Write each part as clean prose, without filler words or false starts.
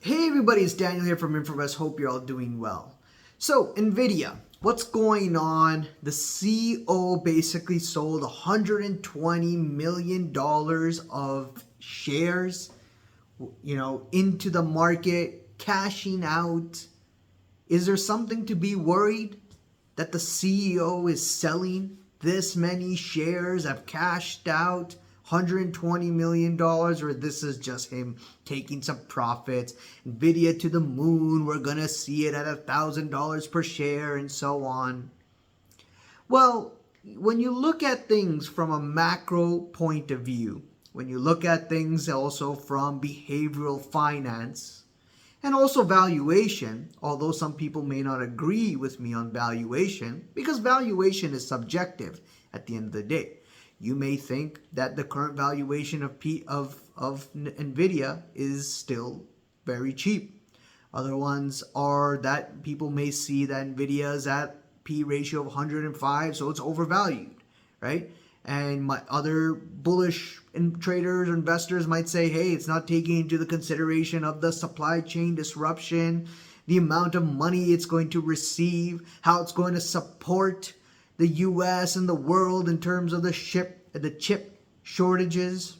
Hey everybody, it's Daniel here from InfoVest. Hope you're all doing well. So, NVIDIA, what's going on? The CEO basically sold $120 million of shares, into the market, cashing out. Is there something to be worried that the CEO is selling this many shares, have cashed out $120 million, or this is just him taking some profits? NVIDIA to the moon, we're gonna see it at $1,000 per share and so on. Well, when you look at things from a macro point of view, when you look at things also from behavioral finance, and also valuation, although some people may not agree with me on valuation, because valuation is subjective at the end of the day. You may think that the current valuation of NVIDIA is still very cheap. Other ones are that people may see that NVIDIA is at P ratio of 105, so it's overvalued, right? And my other bullish traders or investors might say, hey, it's not taking into the consideration of the supply chain disruption, the amount of money it's going to receive, how it's going to support the US and the world in terms of the chip shortages.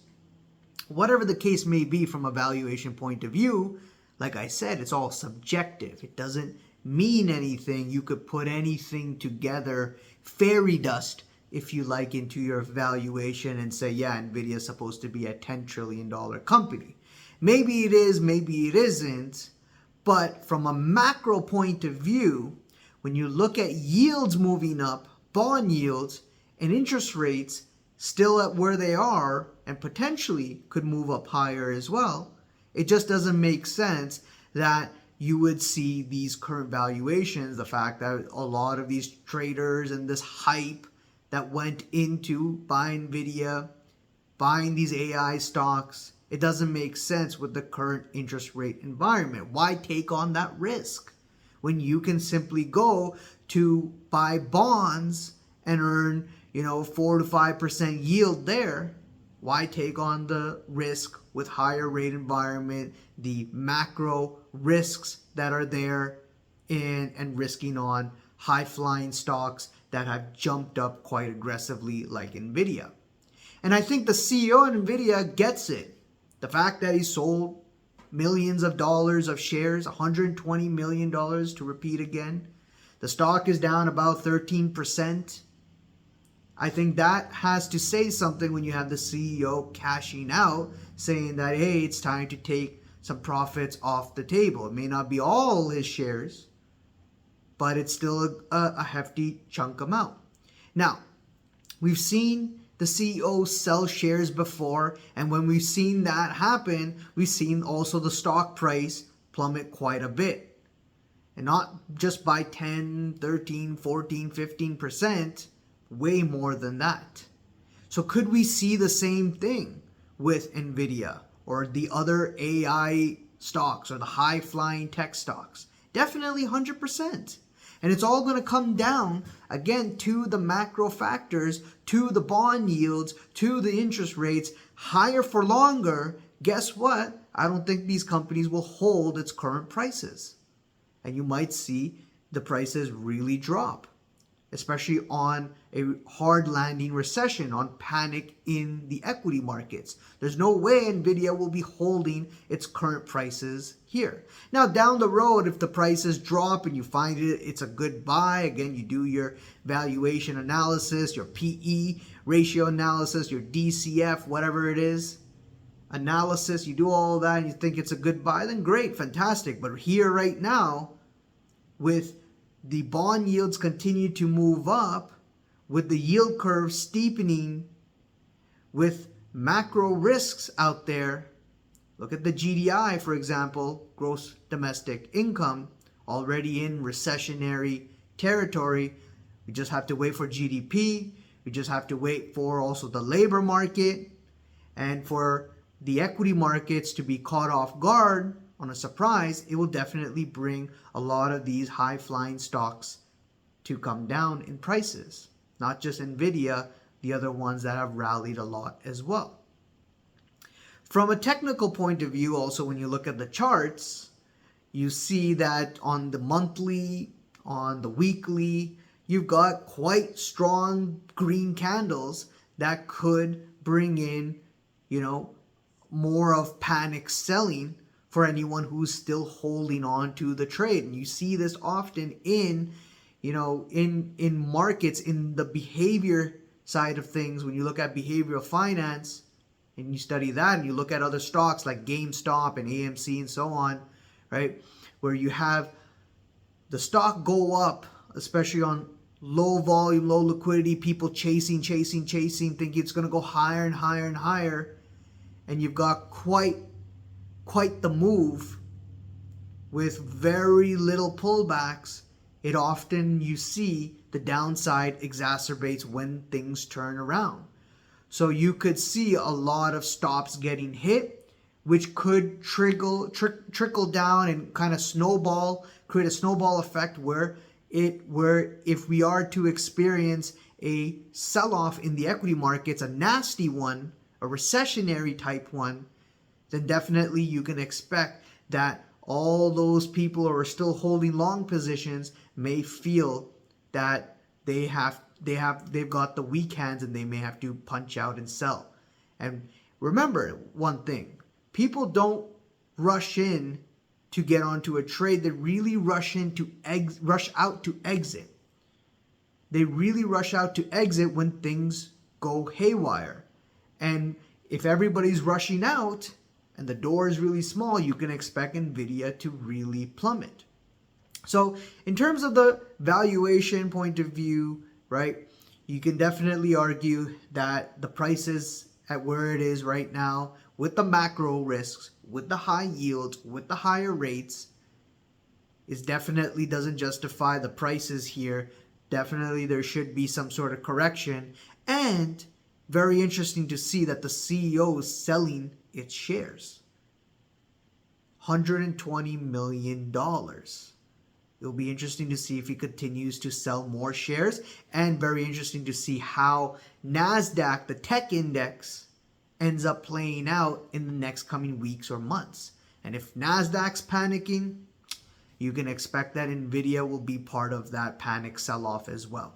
Whatever the case may be from a valuation point of view, like I said, it's all subjective. It doesn't mean anything. You could put anything together, fairy dust, if you like, into your valuation and say, yeah, NVIDIA is supposed to be a $10 trillion company. Maybe it is, maybe it isn't. But from a macro point of view, when you look at yields moving up, bond yields, and interest rates still at where they are and potentially could move up higher as well, it just doesn't make sense that you would see these current valuations, the fact that a lot of these traders and this hype that went into buying NVIDIA, buying these AI stocks, it doesn't make sense with the current interest rate environment. Why take on that risk when you can simply go to buy bonds and earn 4 to 5% yield there? Why take on the risk with higher rate environment, the macro risks that are there, and risking on high flying stocks that have jumped up quite aggressively like NVIDIA? And I think the CEO of NVIDIA gets it. The fact that he sold millions of dollars of shares, $120 million to repeat again. The stock is down about 13%. I think that has to say something when you have the CEO cashing out, saying that, hey, it's time to take some profits off the table. It may not be all his shares, but it's still a hefty chunk amount. Now, we've seen the CEO sell shares before, and when we've seen that happen, we've seen also the stock price plummet quite a bit. And not just by 10, 13, 14, 15%, way more than that. So could we see the same thing with NVIDIA or the other AI stocks or the high-flying tech stocks? Definitely 100%. And it's all going to come down, again, to the macro factors, to the bond yields, to the interest rates. Higher for longer, guess what? I don't think these companies will hold its current prices. And you might see the prices really drop, especially on a hard landing recession, on panic in the equity markets. There's no way NVIDIA will be holding its current prices here. Now, down the road, if the prices drop and you find it's a good buy, again, you do your valuation analysis, your PE ratio analysis, your DCF, whatever it is, analysis, you do all that and you think it's a good buy, then great, fantastic. But here right now, with the bond yields continue to move up, with the yield curve steepening, with macro risks out there. Look at the GDI, for example, gross domestic income, already in recessionary territory. We just have to wait for GDP. We just have to wait for also the labor market and for the equity markets to be caught off guard on a surprise. It will definitely bring a lot of these high-flying stocks to come down in prices. Not just NVIDIA, the other ones that have rallied a lot as well. From a technical point of view, also when you look at the charts, You see that on the monthly, on the weekly, you've got quite strong green candles that could bring in, more of panic selling for anyone who's still holding on to the trade. And you see this often in, in markets, in the behavior side of things. When you look at behavioral finance and you study that, and you look at other stocks like GameStop and AMC and so on, right? Where you have the stock go up, especially on low volume, low liquidity, people chasing, thinking it's going to go higher and higher and higher. And you've got quite the move with very little pullbacks. It often, you see, the downside exacerbates when things turn around. So you could see a lot of stops getting hit, which could trickle down and kind of create a snowball effect where if we are to experience a sell-off in the equity markets, a nasty one, a recessionary type one, then definitely you can expect that all those people who are still holding long positions may feel that they've got the weak hands and they may have to punch out and sell. And remember one thing, people don't rush in to get onto a trade. They really rush out to exit. They really rush out to exit when things go haywire. And if everybody's rushing out and the door is really small, you can expect NVIDIA to really plummet. So in terms of the valuation point of view, right, you can definitely argue that the price is at where it is right now with the macro risks, with the high yields, with the higher rates, is definitely doesn't justify the prices here. Definitely there should be some sort of correction. And very interesting to see that the CEO is selling its shares. $120 million. It'll be interesting to see if he continues to sell more shares, and very interesting to see how NASDAQ, the tech index, ends up playing out in the next coming weeks or months. And if NASDAQ's panicking, you can expect that NVIDIA will be part of that panic sell-off as well.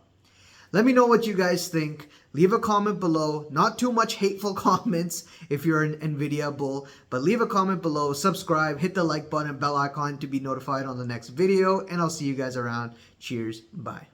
Let me know what you guys think. Leave a comment below. Not too much hateful comments if you're an NVIDIA bull, but leave a comment below, subscribe, hit the like button, bell icon to be notified on the next video, and I'll see you guys around. Cheers. Bye.